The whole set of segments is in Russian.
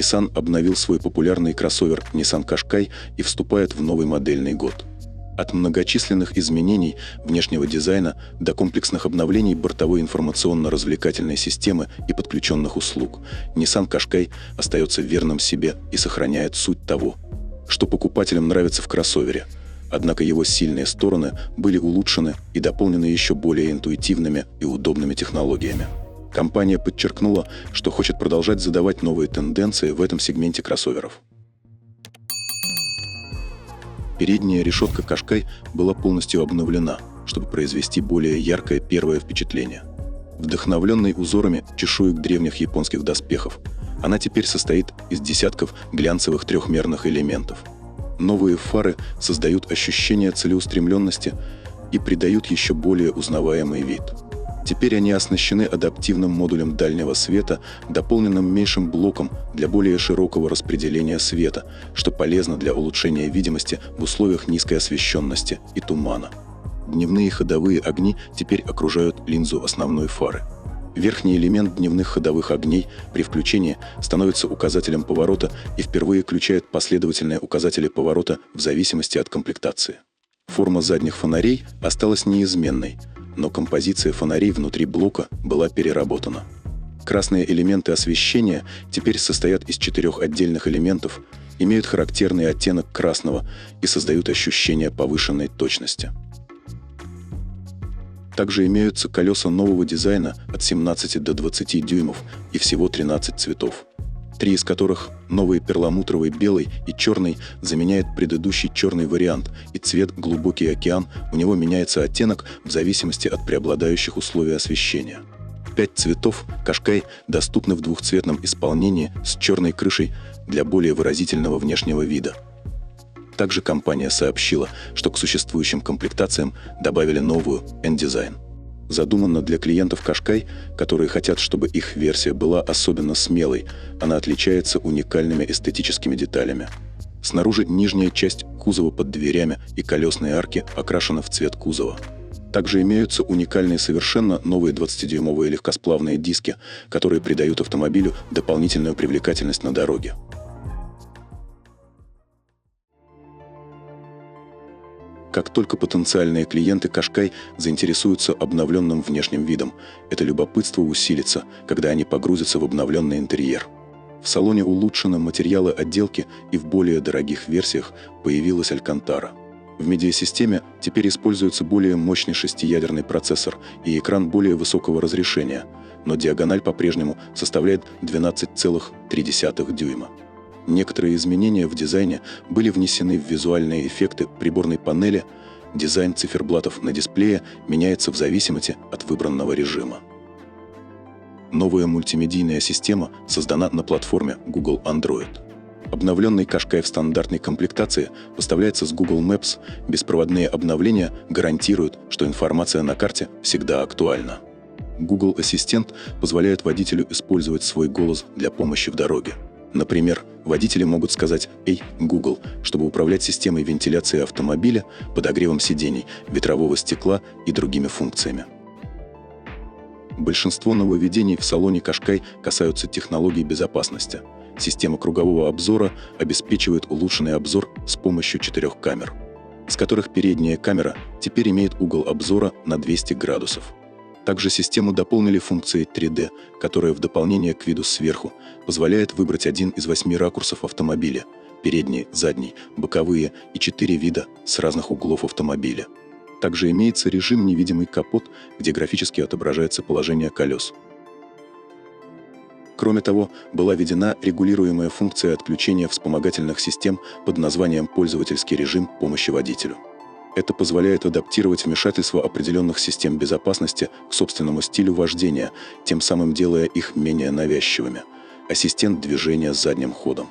Nissan обновил свой популярный кроссовер Nissan Qashqai и вступает в новый модельный год. От многочисленных изменений внешнего дизайна до комплексных обновлений бортовой информационно-развлекательной системы и подключенных услуг, Nissan Qashqai остается верным себе и сохраняет суть того, что покупателям нравится в кроссовере. Однако его сильные стороны были улучшены и дополнены еще более интуитивными и удобными технологиями. Компания подчеркнула, что хочет продолжать задавать новые тенденции в этом сегменте кроссоверов. Передняя решетка Qashqai была полностью обновлена, чтобы произвести более яркое первое впечатление. Вдохновленной узорами чешуек древних японских доспехов, она теперь состоит из десятков глянцевых трехмерных элементов. Новые фары создают ощущение целеустремленности и придают еще более узнаваемый вид. Теперь они оснащены адаптивным модулем дальнего света, дополненным меньшим блоком для более широкого распределения света, что полезно для улучшения видимости в условиях низкой освещенности и тумана. Дневные ходовые огни теперь окружают линзу основной фары. Верхний элемент дневных ходовых огней при включении становится указателем поворота и впервые включает последовательные указатели поворота в зависимости от комплектации. Форма задних фонарей осталась неизменной, но композиция фонарей внутри блока была переработана. Красные элементы освещения теперь состоят из 4 отдельных элементов, имеют характерный оттенок красного и создают ощущение повышенной точности. Также имеются колеса нового дизайна от 17 до 20 дюймов и всего 13 цветов. 3 из которых, новый перламутровый белый и черный, заменяет предыдущий черный вариант, и цвет глубокий океан, у него меняется оттенок в зависимости от преобладающих условий освещения. 5 цветов Qashqai доступны в двухцветном исполнении с черной крышей для более выразительного внешнего вида. Также компания сообщила, что к существующим комплектациям добавили новую N-дизайн. Задумана для клиентов Qashqai, которые хотят, чтобы их версия была особенно смелой, она отличается уникальными эстетическими деталями. Снаружи нижняя часть кузова под дверями и колесные арки окрашена в цвет кузова. Также имеются уникальные совершенно новые 20-дюймовые легкосплавные диски, которые придают автомобилю дополнительную привлекательность на дороге. Как только потенциальные клиенты Qashqai заинтересуются обновленным внешним видом, это любопытство усилится, когда они погрузятся в обновленный интерьер. В салоне улучшены материалы отделки, и в более дорогих версиях появилась Алькантара. В медиасистеме теперь используется более мощный 6-ядерный процессор и экран более высокого разрешения, но диагональ по-прежнему составляет 12,3 дюйма. Некоторые изменения в дизайне были внесены в визуальные эффекты приборной панели, дизайн циферблатов на дисплее меняется в зависимости от выбранного режима. Новая мультимедийная система создана на платформе Google Android. Обновленный Qashqai в стандартной комплектации поставляется с Google Maps, беспроводные обновления гарантируют, что информация на карте всегда актуальна. Google Ассистент позволяет водителю использовать свой голос для помощи в дороге. Например, водители могут сказать «Эй, Google», чтобы управлять системой вентиляции автомобиля, подогревом сидений, ветрового стекла и другими функциями. Большинство нововведений в салоне Qashqai касаются технологий безопасности. Система кругового обзора обеспечивает улучшенный обзор с помощью 4 камер, из которых передняя камера теперь имеет угол обзора на 200 градусов. Также систему дополнили функцией 3D, которая в дополнение к виду сверху позволяет выбрать один из 8 ракурсов автомобиля – передний, задний, боковые и 4 вида с разных углов автомобиля. Также имеется режим «Невидимый капот», где графически отображается положение колес. Кроме того, была введена регулируемая функция отключения вспомогательных систем под названием «Пользовательский режим помощи водителю». Это позволяет адаптировать вмешательство определенных систем безопасности к собственному стилю вождения, тем самым делая их менее навязчивыми. Ассистент движения задним ходом.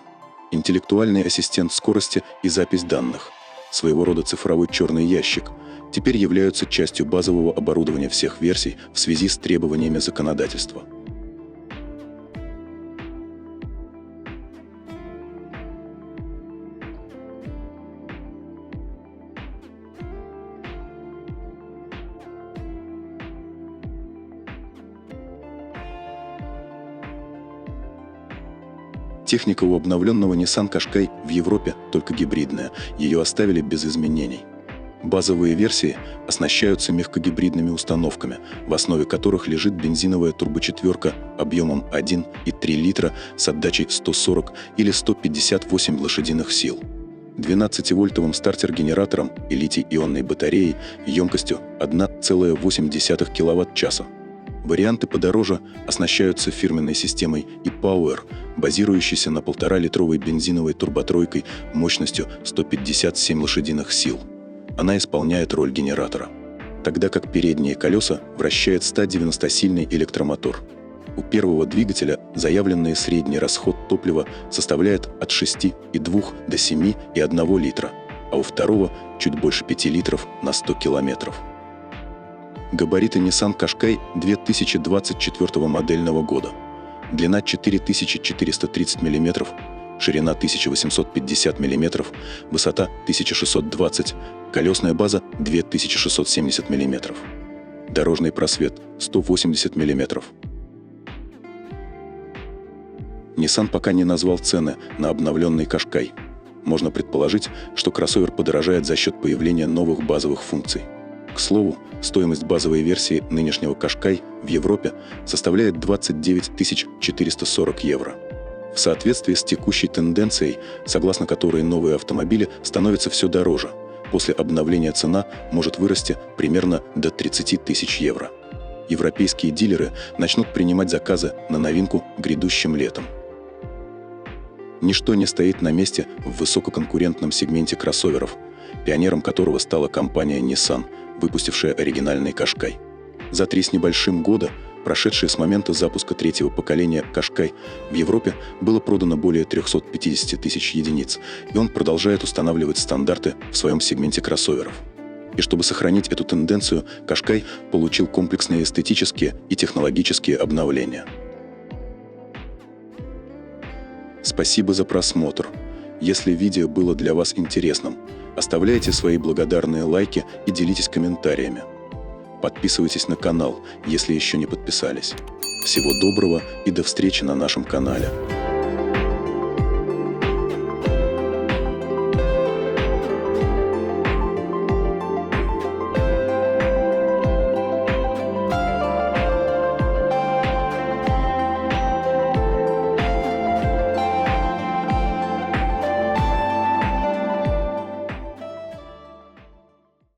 Интеллектуальный ассистент скорости и запись данных, своего рода цифровой черный ящик, теперь являются частью базового оборудования всех версий в связи с требованиями законодательства. Техника у обновленного Nissan Qashqai в Европе только гибридная, ее оставили без изменений. Базовые версии оснащаются мягкогибридными установками, в основе которых лежит бензиновая турбочетверка объемом 1,3 литра с отдачей 140 или 158 лошадиных сил, 12-вольтовым стартер-генератором и литий-ионной батареей емкостью 1,8 кВт-часа. Варианты подороже оснащаются фирменной системой e-Power, базирующейся на 1,5-литровой бензиновой турботройкой мощностью 157 лошадиных сил. Она исполняет роль генератора, тогда как передние колеса вращает 190-сильный электромотор. У первого двигателя заявленный средний расход топлива составляет от 6,2 до 7,1 литра, а у второго чуть больше 5 литров на 100 километров. Габариты Nissan Qashqai 2024 модельного года. Длина 4430 мм, ширина 1850 мм, высота 1620, колесная база 2670 мм. Дорожный просвет 180 мм. Nissan пока не назвал цены на обновленный Qashqai. Можно предположить, что кроссовер подорожает за счет появления новых базовых функций. К слову, стоимость базовой версии нынешнего Qashqai в Европе составляет 29 440 евро. В соответствии с текущей тенденцией, согласно которой новые автомобили становятся все дороже, после обновления цена может вырасти примерно до 30 тысяч евро. Европейские дилеры начнут принимать заказы на новинку грядущим летом. Ничто не стоит на месте в высококонкурентном сегменте кроссоверов, пионером которого стала компания Nissan, выпустившая оригинальный Qashqai. За 3 с небольшим года, прошедшие с момента запуска третьего поколения Qashqai, в Европе было продано более 350 тысяч единиц, и он продолжает устанавливать стандарты в своем сегменте кроссоверов. И чтобы сохранить эту тенденцию, Qashqai получил комплексные эстетические и технологические обновления. Спасибо за просмотр. Если видео было для вас интересным, оставляйте свои благодарные лайки и делитесь комментариями. Подписывайтесь на канал, если еще не подписались. Всего доброго и до встречи на нашем канале.